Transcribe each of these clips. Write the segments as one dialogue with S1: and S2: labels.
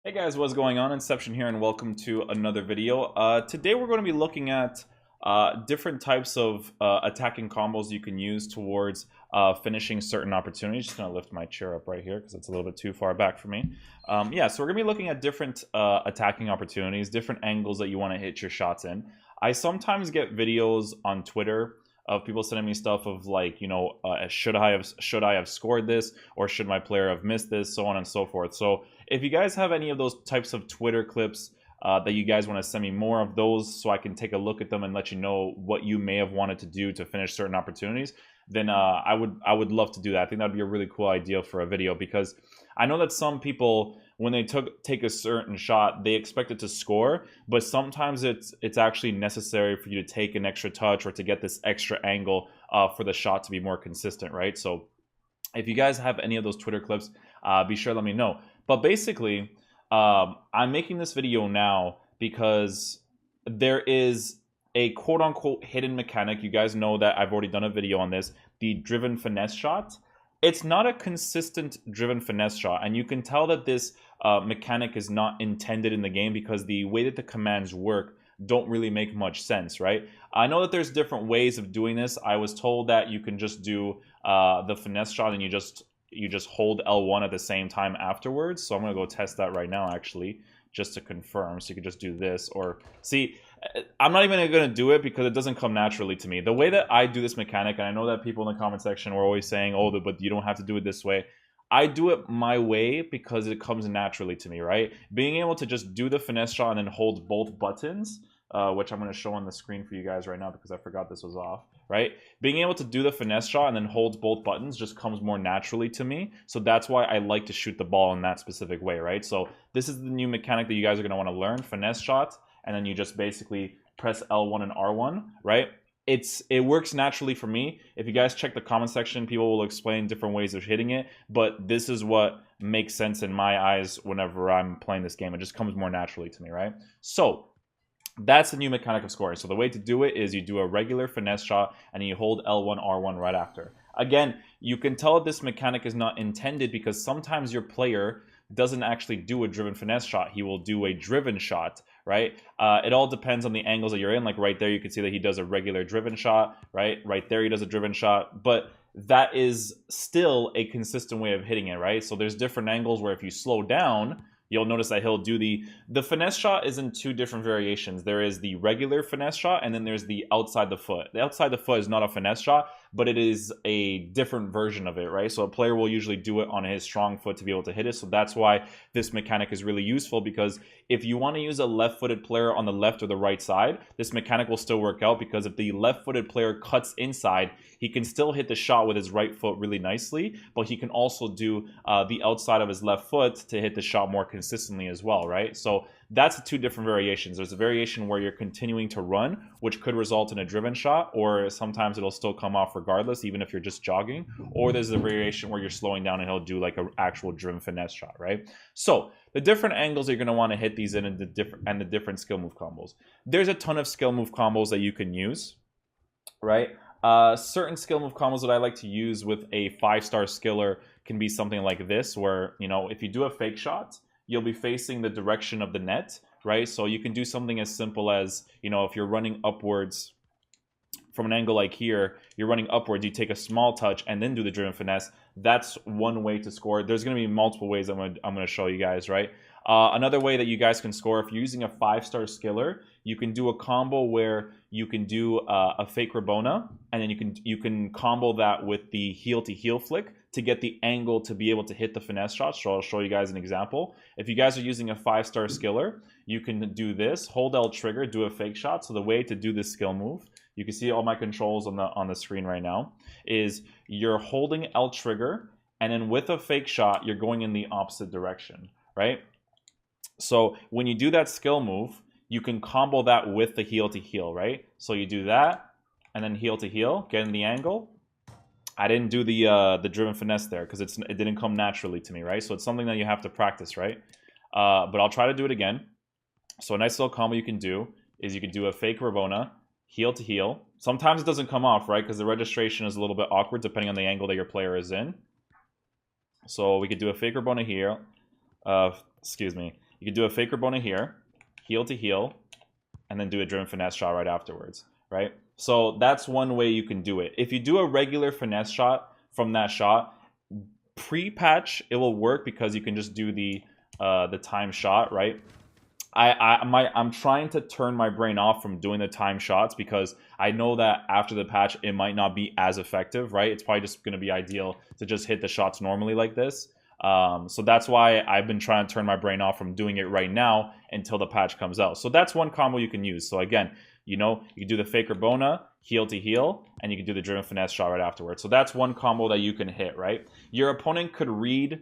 S1: Hey guys, what's going on? Inception here, and welcome to another video. Today we're going to be looking at different types of attacking combos you can use towards finishing certain opportunities. Just going to lift my chair up right here because it's a little bit too far back for me. Yeah, so we're going to be looking at different attacking opportunities, different angles that you want to hit your shots in. I sometimes get videos on Twitter of people sending me stuff of like, should I have scored this, or should my player have missed this, so on and so forth. So if you guys have any of those types of Twitter clips that you guys want to send me more of those, so I can take a look at them and let you know what you may have wanted to do to finish certain opportunities, then I would love to do that. I think that'd be a really cool idea for a video, because I know that some people, when they take a certain shot, they expect it to score, but sometimes it's actually necessary for you to take an extra touch or to get this extra angle for the shot to be more consistent, right? So if you guys have any of those Twitter clips, be sure to let me know. But basically, I'm making this video now because there is a quote-unquote hidden mechanic. You guys know that I've already done a video on this, the driven finesse shot. It's not a consistent driven finesse shot, and you can tell that this mechanic is not intended in the game because the way that the commands work don't really make much sense, right? I know that there's different ways of doing this. I was told that you can just do the finesse shot and you just hold L1 at the same time afterwards. So I'm going to go test that right now, actually, just to confirm. So you can just do this, or see, I'm not even going to do it because it doesn't come naturally to me. The way that I do this mechanic, and I know that people in the comment section were always saying, oh, but you don't have to do it this way. I do it my way because it comes naturally to me, right? Being able to just do the finesse shot and then hold both buttons, which I'm going to show on the screen for you guys right now because I forgot this was off, right? Being able to do the finesse shot and then hold both buttons just comes more naturally to me. So that's why I like to shoot the ball in that specific way, right? So this is the new mechanic that you guys are going to want to learn, finesse shot, and then you just basically press L1 and R1, right? It works naturally for me. If you guys check the comment section, people will explain different ways of hitting it, but this is what makes sense in my eyes whenever I'm playing this game. It just comes more naturally to me, right? So that's the new mechanic of scoring. So the way to do it is you do a regular finesse shot and you hold L1, R1 right after. Again, you can tell this mechanic is not intended because sometimes your player doesn't actually do a driven finesse shot. He will do a driven shot, right? It all depends on the angles that you're in. Like right there, you can see that he does a regular driven shot, right? Right there, he does a driven shot, but that is still a consistent way of hitting it, right? So there's different angles where if you slow down, you'll notice that he'll do the finesse shot is in two different variations. There is the regular finesse shot, and then there's the outside the foot. The outside the foot is not a finesse shot, but it is a different version of it, right? So a player will usually do it on his strong foot to be able to hit it. So that's why this mechanic is really useful, because if you want to use a left-footed player on the left or the right side, this mechanic will still work out, because if the left-footed player cuts inside, he can still hit the shot with his right foot really nicely, but he can also do the outside of his left foot to hit the shot more consistently as well, right? So that's the two different variations. There's a variation where you're continuing to run, which could result in a driven shot, or sometimes it'll still come off regardless, even if you're just jogging. Or there's a variation where you're slowing down and he'll do like an actual driven finesse shot, right? So the different angles you're going to want to hit these in, and the different skill move combos. There's a ton of skill move combos that you can use, right? Certain skill move combos that I like to use with a 5-star skiller can be something like this, where, if you do a fake shot, you'll be facing the direction of the net, right? So you can do something as simple as, if you're running upwards from an angle like here, you're running upwards, you take a small touch and then do the driven finesse. That's one way to score. There's going to be multiple ways I'm going to show you guys, right? Another way that you guys can score, if you're using a 5-star skiller, you can do a combo where you can do a fake Rabona, and then you can combo that with the heel to heel flick to get the angle to be able to hit the finesse shot. So I'll show you guys an example. If you guys are using a 5-star skiller, you can do this, hold L trigger, do a fake shot. So the way to do this skill move, you can see all my controls on the screen right now, is you're holding L trigger, and then with a fake shot, you're going in the opposite direction, right? So when you do that skill move, you can combo that with the heel to heel, right? So you do that, and then heel to heel, get in the angle. I didn't do the driven finesse there because it didn't come naturally to me, right? So it's something that you have to practice, right? But I'll try to do it again. So a nice little combo you can do is you can do a fake Rabona, heel to heel. Sometimes it doesn't come off, right? Because the registration is a little bit awkward depending on the angle that your player is in. So we could do a fake Rabona here. Excuse me. you could do a faker bona here, heel to heel, and then do a driven finesse shot right afterwards, right? So that's one way you can do it. If you do a regular finesse shot from that shot, pre-patch it will work because you can just do the time shot, right? I'm trying to turn my brain off from doing the time shots because I know that after the patch it might not be as effective, right? It's probably just going to be ideal to just hit the shots normally like this. So that's why I've been trying to turn my brain off from doing it right now until the patch comes out. So that's one combo you can use. So again, you know, you can do the faker bona, heel to heel, and you can do the driven finesse shot right afterwards. So that's one combo that you can hit, right? Your opponent could read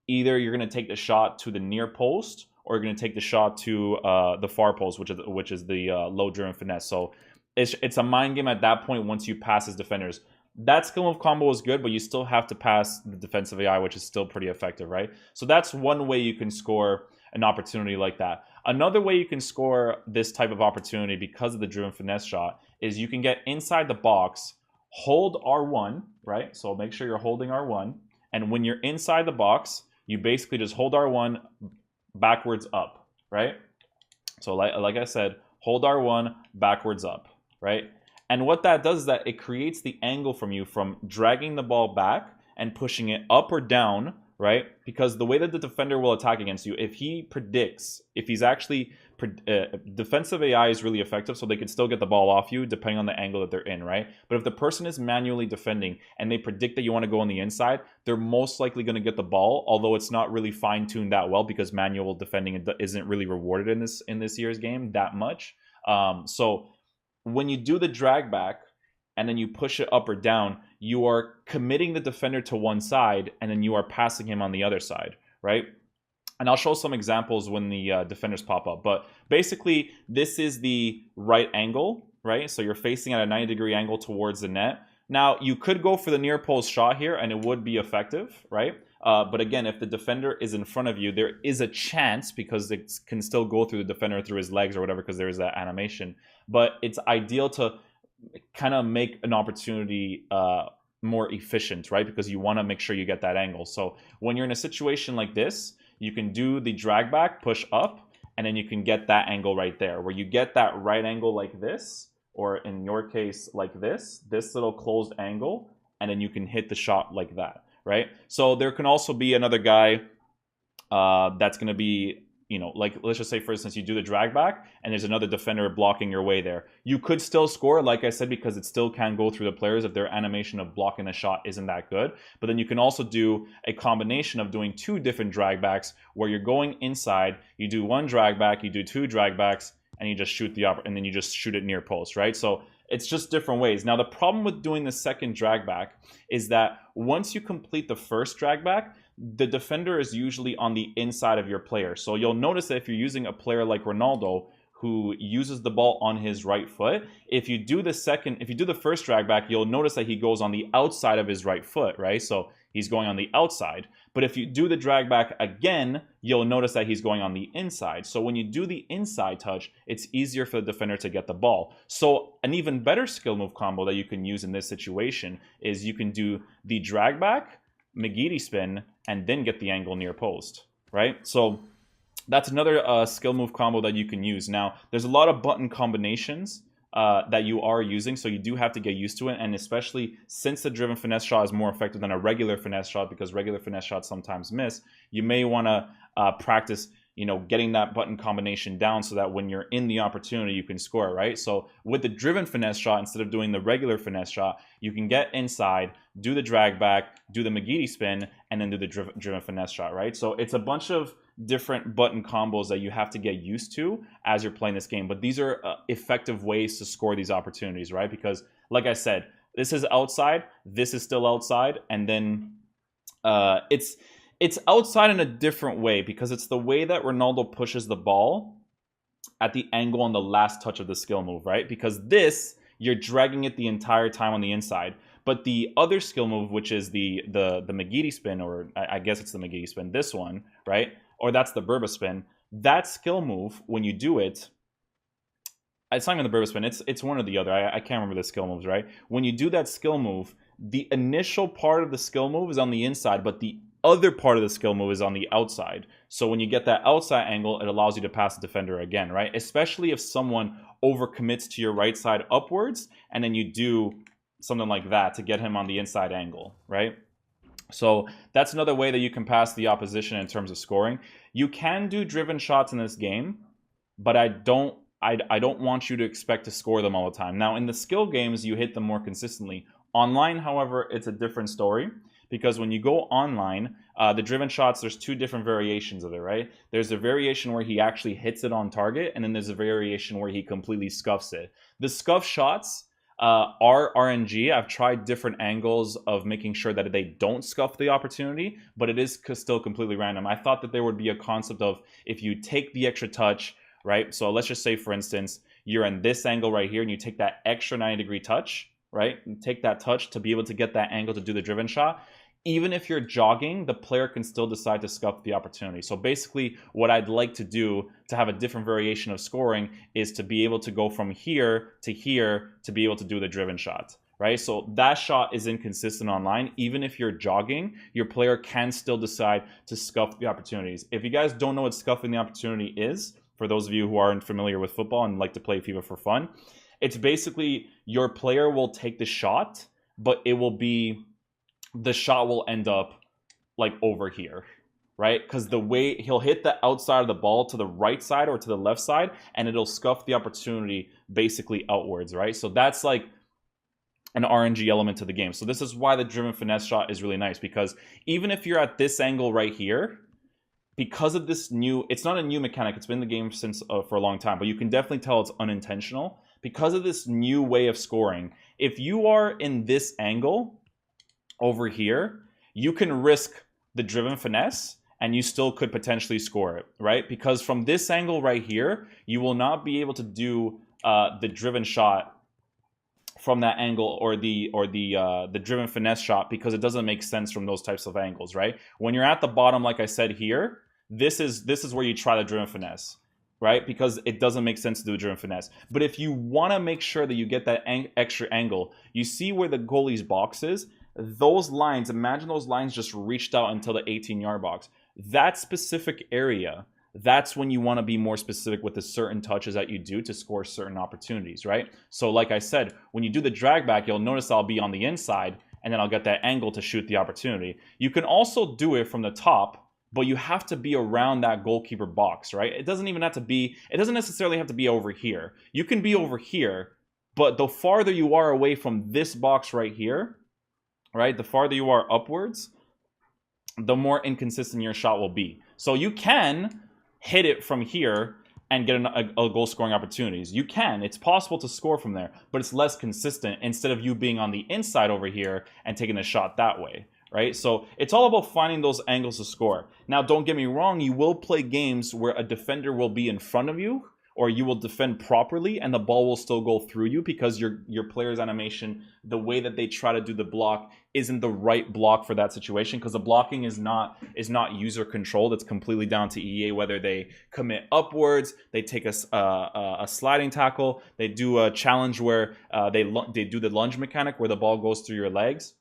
S1: either you're going to take the shot to the near post or you're going to take the shot to the far post, which is the low driven finesse. So it's a mind game at that point once you pass his defenders. That skill move combo is good, but you still have to pass the defensive AI, which is still pretty effective, right? So that's one way you can score an opportunity like that. Another way you can score this type of opportunity because of the driven finesse shot is you can get inside the box, hold R1, right? So make sure you're holding R1. And when you're inside the box, you basically just hold R1 backwards up, right? So like I said, hold R1 backwards up, right? And what that does is that it creates the angle from you from dragging the ball back and pushing it up or down, right? Because the way that the defender will attack against you, if he predicts, if he's actually defensive AI is really effective, so they can still get the ball off you depending on the angle that they're in, right? But if the person is manually defending and they predict that you want to go on the inside, they're most likely going to get the ball, although it's not really fine-tuned that well because manual defending isn't really rewarded in this year's game that much. So when you do the drag back and then you push it up or down, you are committing the defender to one side and then you are passing him on the other side, right? And I'll show some examples when the defenders pop up. But basically, this is the right angle, right? So you're facing at a 90-degree angle towards the net. Now, you could go for the near post shot here and it would be effective, right? But again, if the defender is in front of you, there is a chance because it can still go through the defender through his legs or whatever because there is that animation. But it's ideal to kind of make an opportunity more efficient, right? Because you want to make sure you get that angle. So when you're in a situation like this, you can do the drag back, push up, and then you can get that angle right there where you get that right angle like this, or in your case like this little closed angle, and then you can hit the shot like that, right? So there can also be another guy that's going to be, you know, like let's just say for instance you do the drag back and there's another defender blocking your way there. You could still score, like I said, because it still can go through the players if their animation of blocking the shot isn't that good. But then you can also do a combination of doing two different drag backs where you're going inside, you do one drag back, you do two drag backs, and you just shoot and then you just shoot it near post, right? So it's just different ways. Now the problem with doing the second drag back is that once you complete the first drag back, the defender is usually on the inside of your player. So you'll notice that if you're using a player like Ronaldo who uses the ball on his right foot, if you do the first drag back, you'll notice that he goes on the outside of his right foot, right? So he's going on the outside. But if you do the drag back again, you'll notice that he's going on the inside. So when you do the inside touch, it's easier for the defender to get the ball. So an even better skill move combo that you can use in this situation is you can do the drag back, McGeady spin, and then get the angle near post, right? So that's another skill move combo that you can use. Now, there's a lot of button combinations that you are using, so you do have to get used to it, and especially since the driven finesse shot is more effective than a regular finesse shot because regular finesse shots sometimes miss, you may want to practice, you know, getting that button combination down so that when you're in the opportunity, you can score, right? So with the driven finesse shot, instead of doing the regular finesse shot, you can get inside, do the drag back, do the McGeady spin, and then do the driven finesse shot, right? So it's a bunch of different button combos that you have to get used to as you're playing this game. But these are effective ways to score these opportunities, right? Because like I said, this is outside, this is still outside, and then it's outside in a different way because it's the way that Ronaldo pushes the ball at the angle on the last touch of the skill move, right? Because this, you're dragging it the entire time on the inside. But the other skill move, which is the McGeady spin, or I guess it's the McGeady spin, this one, right? Or that's the Burba spin. That skill move, when you do it, it's not even the Burba spin, it's one or the other. I can't remember the skill moves, right? When you do that skill move, the initial part of the skill move is on the inside, but the other part of the skill move is on the outside. So when you get that outside angle, it allows you to pass the defender again, right? Especially if someone overcommits to your right side upwards, and then you do something like that to get him on the inside angle, right? So that's another way that you can pass the opposition in terms of scoring. You can do driven shots in this game, but I don't want you to expect to score them all the time. Now, in the skill games, you hit them more consistently. Online, however, it's a different story, because when you go online, the driven shots, there's two different variations of it, right? There's a variation where he actually hits it on target, and then there's a variation where he completely scuffs it. The scuff shots are RNG. I've tried different angles of making sure that they don't scuff the opportunity, but it is still completely random. I thought that there would be a concept of, if you take the extra touch, right? So let's just say, for instance, you're in this angle right here, and you take that extra 90-degree touch, right? You take that touch to be able to get that angle to do the driven shot. Even if you're jogging, the player can still decide to scuff the opportunity. So basically, what I'd like to do to have a different variation of scoring is to be able to go from here to be able to do the driven shot, right? So that shot is inconsistent online. Even if you're jogging, your player can still decide to scuff the opportunities. If you guys don't know what scuffing the opportunity is, for those of you who aren't familiar with football and like to play FIFA for fun, it's basically your player will take the shot, but it will be, the shot will end up like over here, right? Because the way he'll hit the outside of the ball to the right side or to the left side, and it'll scuff the opportunity basically outwards, right? So that's like an RNG element to the game. So this is why the driven finesse shot is really nice, because even if you're at this angle right here, because of this new, it's not a new mechanic, it's been in the game since for a long time, but you can definitely tell it's unintentional. Because of this new way of scoring, if you are in this angle over here, you can risk the driven finesse and you still could potentially score it, right? Because from this angle right here, you will not be able to do the driven shot from that angle, or the driven finesse shot, because it doesn't make sense from those types of angles, right? When you're at the bottom, like I said here, this is where you try the driven finesse, right? Because it doesn't make sense to do a driven finesse. But if you want to make sure that you get that extra angle, you see where the goalie's box is? Those lines, imagine those lines just reached out until the 18-yard box. That specific area, that's when you want to be more specific with the certain touches that you do to score certain opportunities, right? So like I said, when you do the drag back, you'll notice I'll be on the inside, and then I'll get that angle to shoot the opportunity. You can also do it from the top, but you have to be around that goalkeeper box, right? It doesn't necessarily have to be over here. You can be over here, but the farther you are away from this box right here, right, the farther you are upwards, the more inconsistent your shot will be. So you can hit it from here and get a goal scoring opportunities. You can, it's possible to score from there, but it's less consistent instead of you being on the inside over here and taking the shot that way, right? So it's all about finding those angles to score. Now, don't get me wrong, you will play games where a defender will be in front of you, or you will defend properly and the ball will still go through you, because your player's animation, the way that they try to do the block, isn't the right block for that situation, because the blocking is not user controlled. It's completely down to EA, whether they commit upwards, they take a sliding tackle, they do a challenge where they do the lunge mechanic where the ball goes through your legs.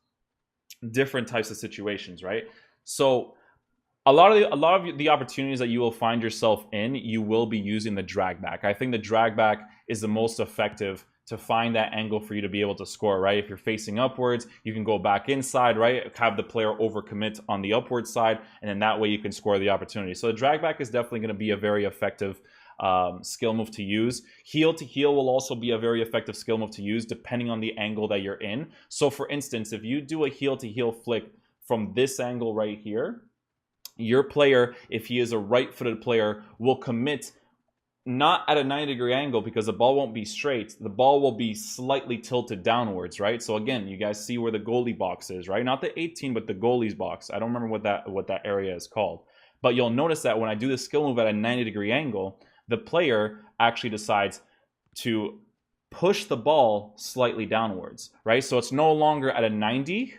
S1: Different types of situations, right? So a lot of the opportunities that you will find yourself in, you will be using the drag back. I think the drag back is the most effective to find that angle for you to be able to score, right? If you're facing upwards, you can go back inside, right? Have the player overcommit on the upward side, and then that way you can score the opportunity. So the drag back is definitely going to be a very effective skill move to use. Heel to heel will also be a very effective skill move to use depending on the angle that you're in. So for instance, if you do a heel to heel flick from this angle right here, your player, if he is a right-footed player, will commit not at a 90-degree angle, because the ball won't be straight. The ball will be slightly tilted downwards, right? So again, you guys see where the goalie box is, right? Not the 18, but the goalie's box. I don't remember what that area is called. But you'll notice that when I do the skill move at a 90-degree angle, the player actually decides to push the ball slightly downwards, right? So it's no longer at a 90,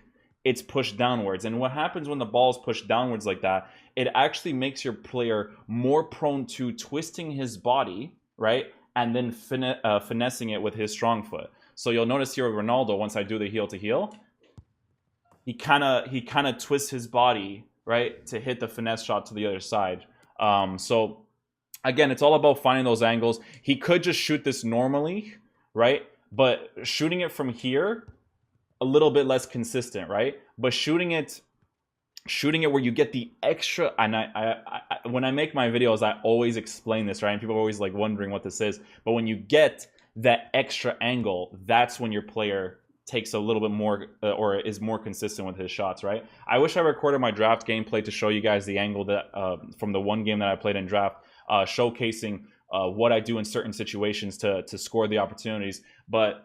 S1: it's pushed downwards. And what happens when the ball is pushed downwards like that, it actually makes your player more prone to twisting his body, right? And then finessing it with his strong foot. So you'll notice here with Ronaldo, once I do the heel to heel, he kind of twists his body, right, to hit the finesse shot to the other side. So again, it's all about finding those angles. He could just shoot this normally, right? But shooting it from here, a little bit less consistent, right? But shooting it where you get the extra, and when I make my videos, I always explain this, right? And people are always like wondering what this is. But when you get that extra angle, that's when your player takes a little bit more or is more consistent with his shots, right? I wish I recorded my draft gameplay to show you guys the angle that from the one game that I played in draft, showcasing what I do in certain situations to score the opportunities. But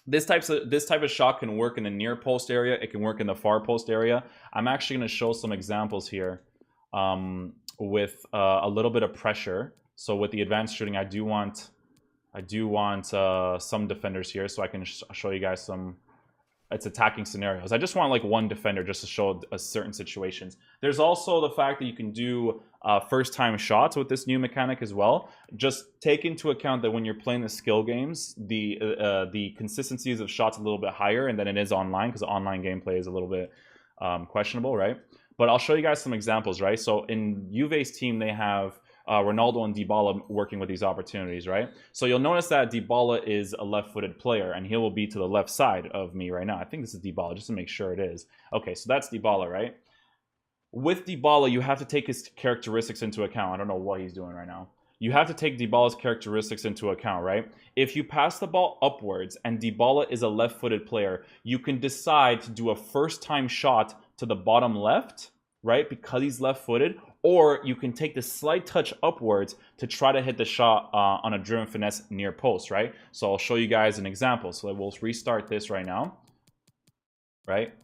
S1: this type of shot can work in the near post area. It can work in the far post area. I'm actually going to show some examples here with a little bit of pressure. So with the advanced shooting, I do want some defenders here, so I can show you guys some. It's attacking scenarios. I just want like one defender just to show certain situations. There's also the fact that you can do first-time shots with this new mechanic as well. Just take into account that when you're playing the skill games, the consistencies of shots a little bit higher than it is online, because online gameplay is a little bit questionable, right? But I'll show you guys some examples, right? So in Juve's team, they have Ronaldo and Dybala working with these opportunities, right? So you'll notice that Dybala is a left-footed player, and he will be to the left side of me right now. I think this is Dybala, just to make sure it is. Okay, so that's Dybala, right? With Dybala, you have to take his characteristics into account. I don't know what he's doing right now. You have to take Dybala's characteristics into account, right? If you pass the ball upwards and Dybala is a left-footed player, you can decide to do a first-time shot to the bottom left, right? Because he's left-footed, or you can take the slight touch upwards to try to hit the shot on a driven finesse near post, right? So I'll show you guys an example. So we'll restart this right now, right?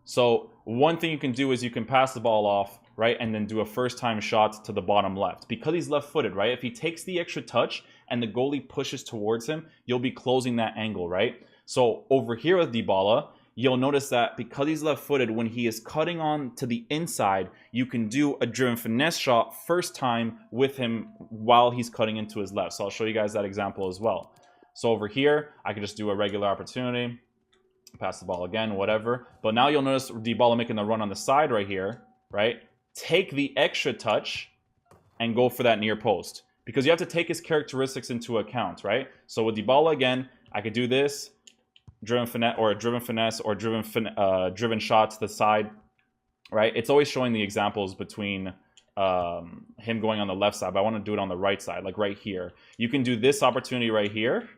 S1: So one thing you can do is you can pass the ball off, right? And then do a first-time shot to the bottom left. Because he's left-footed, right? If he takes the extra touch and the goalie pushes towards him, you'll be closing that angle, right? So over here with Dybala, you'll notice that because he's left-footed, when he is cutting on to the inside, you can do a driven finesse shot first time with him while he's cutting into his left. So I'll show you guys that example as well. So over here, I can just do a regular opportunity, pass the ball again, whatever. But now you'll notice Dybala making the run on the side right here, right? Take the extra touch and go for that near post, because you have to take his characteristics into account, right? So with Dybala again, I could do this, driven finesse or driven shot to the side, right? It's always showing the examples between him going on the left side, but I want to do it on the right side, like right here. You can do this opportunity right here,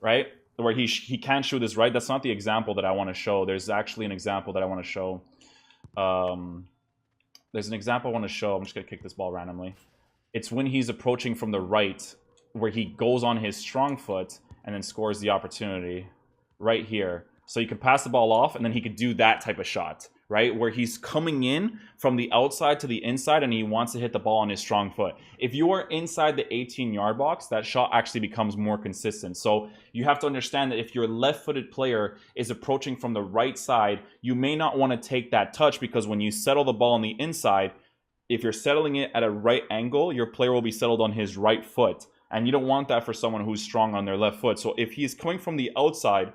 S1: right? Where he can't shoot this right. That's not the example that I want to show. There's actually an example that I want to show. There's an example I want to show. I'm just going to kick this ball randomly. It's when he's approaching from the right, where he goes on his strong foot and then scores the opportunity right here. So you can pass the ball off, and then he could do that type of shot, right? Where he's coming in from the outside to the inside, and he wants to hit the ball on his strong foot. If you are inside the 18-yard box, that shot actually becomes more consistent. So you have to understand that if your left-footed player is approaching from the right side, you may not want to take that touch, because when you settle the ball on the inside, if you're settling it at a right angle, your player will be settled on his right foot. And you don't want that for someone who's strong on their left foot. So if he's coming from the outside,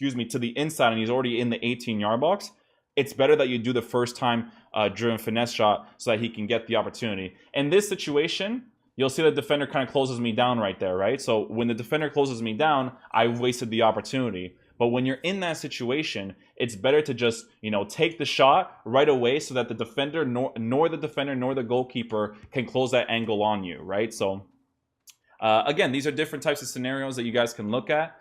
S1: to the inside, and he's already in the 18-yard box, it's better that you do the first time driven finesse shot so that he can get the opportunity. In this situation, you'll see the defender kind of closes me down right there, right? So when the defender closes me down, I wasted the opportunity. But when you're in that situation, it's better to just, take the shot right away so that the defender, nor the goalkeeper can close that angle on you, right? So again, these are different types of scenarios that you guys can look at.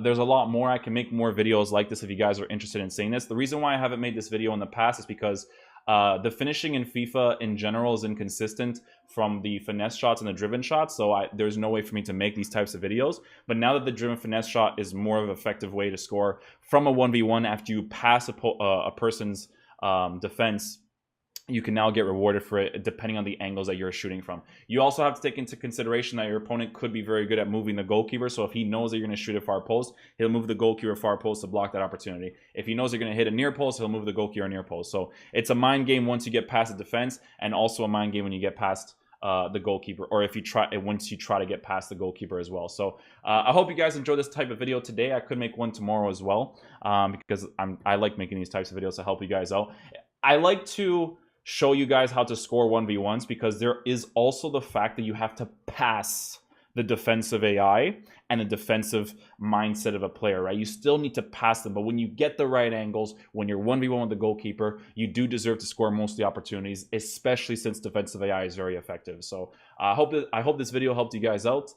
S1: There's a lot more. I can make more videos like this if you guys are interested in seeing this. The reason why I haven't made this video in the past is because the finishing in FIFA in general is inconsistent from the finesse shots and the driven shots, so there's no way for me to make these types of videos. But now that the driven finesse shot is more of an effective way to score from a 1v1 after you pass a person's defense, you can now get rewarded for it depending on the angles that you're shooting from. You also have to take into consideration that your opponent could be very good at moving the goalkeeper. So if he knows that you're going to shoot a far post, he'll move the goalkeeper far post to block that opportunity. If he knows you're going to hit a near post, he'll move the goalkeeper near post. So it's a mind game once you get past the defense, and also a mind game when you get past the goalkeeper, or if you once you try to get past the goalkeeper as well. So I hope you guys enjoyed this type of video today. I could make one tomorrow as well, because I like making these types of videos to help you guys out. I like to show you guys how to score 1v1s because there is also the fact that you have to pass the defensive AI and a defensive mindset of a player, right? You still need to pass them, but when you get the right angles, when you're 1v1 with the goalkeeper, you do deserve to score most of the opportunities, especially since defensive AI is very effective. So I hope this video helped you guys out.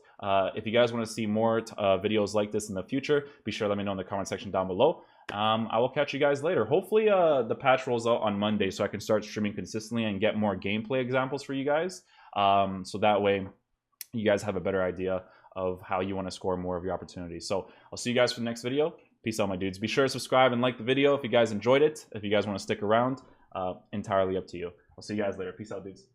S1: If you guys want to see more videos like this in the future, be sure to let me know in the comment section down below. I will catch you guys later. Hopefully the patch rolls out on Monday so I can start streaming consistently and get more gameplay examples for you guys. So that way you guys have a better idea of how you want to score more of your opportunities. So I'll see you guys for the next video. Peace out, my dudes. Be sure to subscribe and like the video if you guys enjoyed it. If you guys want to stick around, entirely up to you. I'll see you guys later. Peace out, dudes.